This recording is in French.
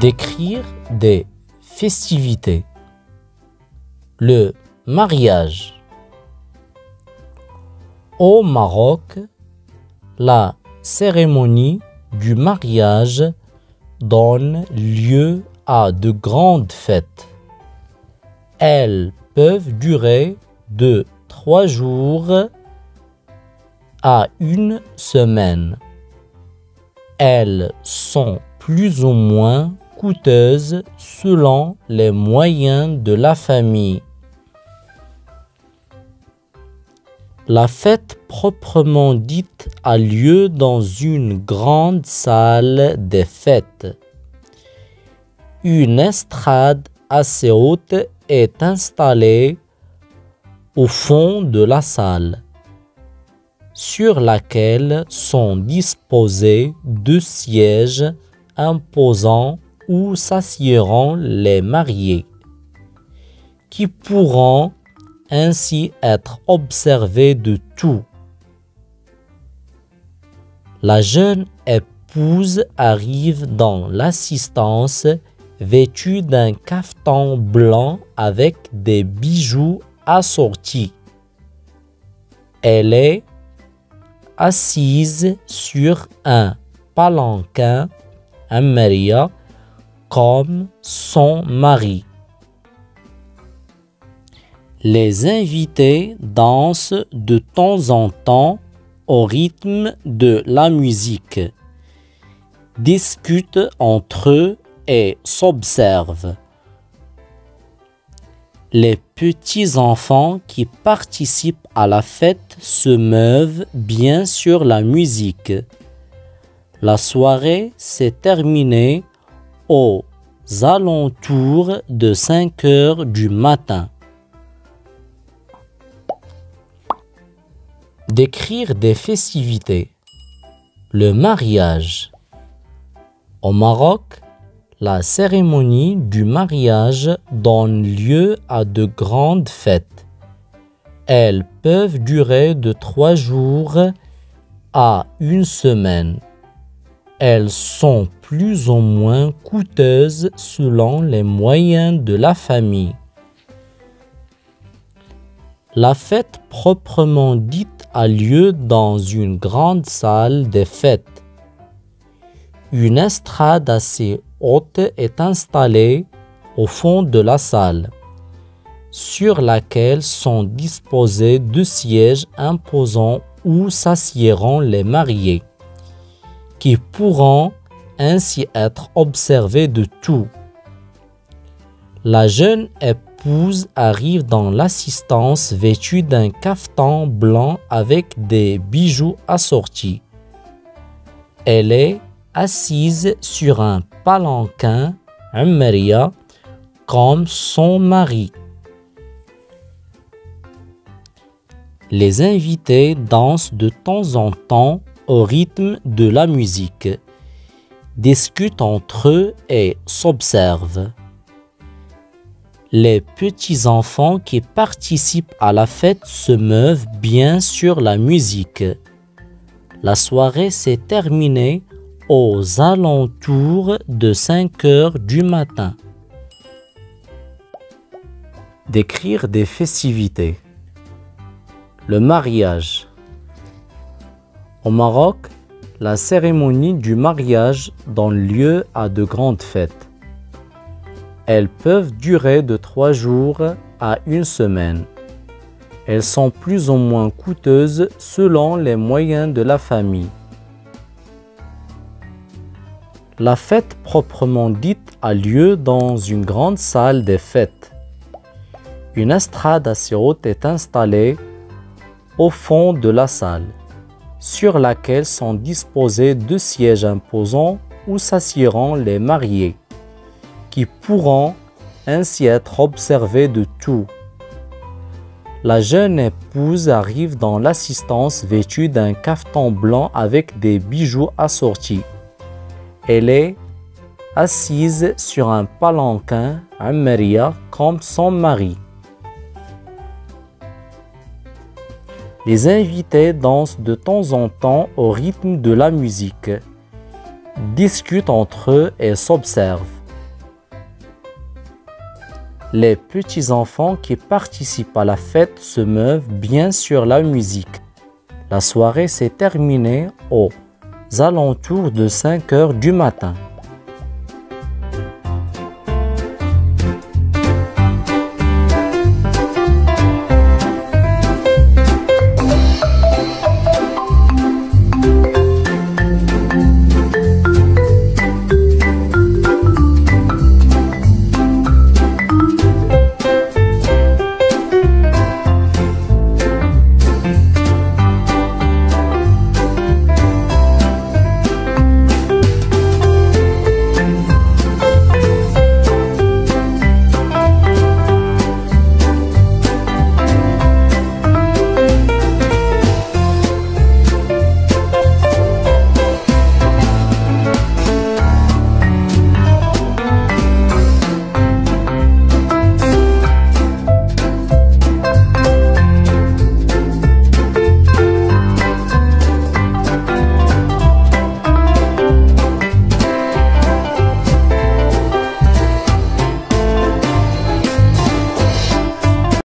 Décrire des festivités. Le mariage. Au Maroc, la cérémonie du mariage donne lieu à de grandes fêtes. Elles peuvent durer de 3 jours à 1 semaine. Elles sont plus ou moins coûteuses selon les moyens de la famille. La fête proprement dite a lieu dans une grande salle des fêtes. Une estrade assez haute est installée au fond de la salle, sur laquelle sont disposés 2 sièges imposants où s'assiéront les mariés, qui pourront ainsi être observés de tout. La jeune épouse arrive dans l'assistance vêtue d'un caftan blanc avec des bijoux assortis. Elle est assise sur un palanquin, un maria, comme son mari. Les invités dansent de temps en temps au rythme de la musique, discutent entre eux et s'observent. Les petits-enfants qui participent à la fête se meuvent bien sur la musique. La soirée s'est terminée aux alentours de 5 heures du matin. Décrire des festivités. Le mariage. Au Maroc, la cérémonie du mariage donne lieu à de grandes fêtes. Elles peuvent durer de 3 jours à 1 semaine. Elles sont plus ou moins coûteuses selon les moyens de la famille. La fête proprement dite a lieu dans une grande salle des fêtes. Une estrade assez haute est installée au fond de la salle, sur laquelle sont disposés 2 sièges imposants où s'assiéront les mariés, qui pourront ainsi être observés de tout. La jeune épouse arrive dans l'assistance vêtue d'un caftan blanc avec des bijoux assortis. Elle est assise sur un palanquin, un maria, comme son mari. Les invités dansent de temps en temps au rythme de la musique, discutent entre eux et s'observent. Les petits-enfants qui participent à la fête se meuvent bien sur la musique. La soirée s'est terminée aux alentours de 5 heures du matin. Décrire des festivités. Le mariage. Au Maroc, la cérémonie du mariage donne lieu à de grandes fêtes. Elles peuvent durer de 3 jours à 1 semaine. Elles sont plus ou moins coûteuses selon les moyens de la famille. La fête proprement dite a lieu dans une grande salle des fêtes. Une estrade assez haute est installée au fond de la salle, sur laquelle sont disposés 2 sièges imposants où s'assiéront les mariés, qui pourront ainsi être observés de tout. La jeune épouse arrive dans l'assistance vêtue d'un caftan blanc avec des bijoux assortis. Elle est assise sur un palanquin, un maria, comme son mari. Les invités dansent de temps en temps au rythme de la musique, discutent entre eux et s'observent. Les petits-enfants qui participent à la fête se meuvent bien sur la musique. La soirée s'est terminée aux alentours de 5 heures du matin.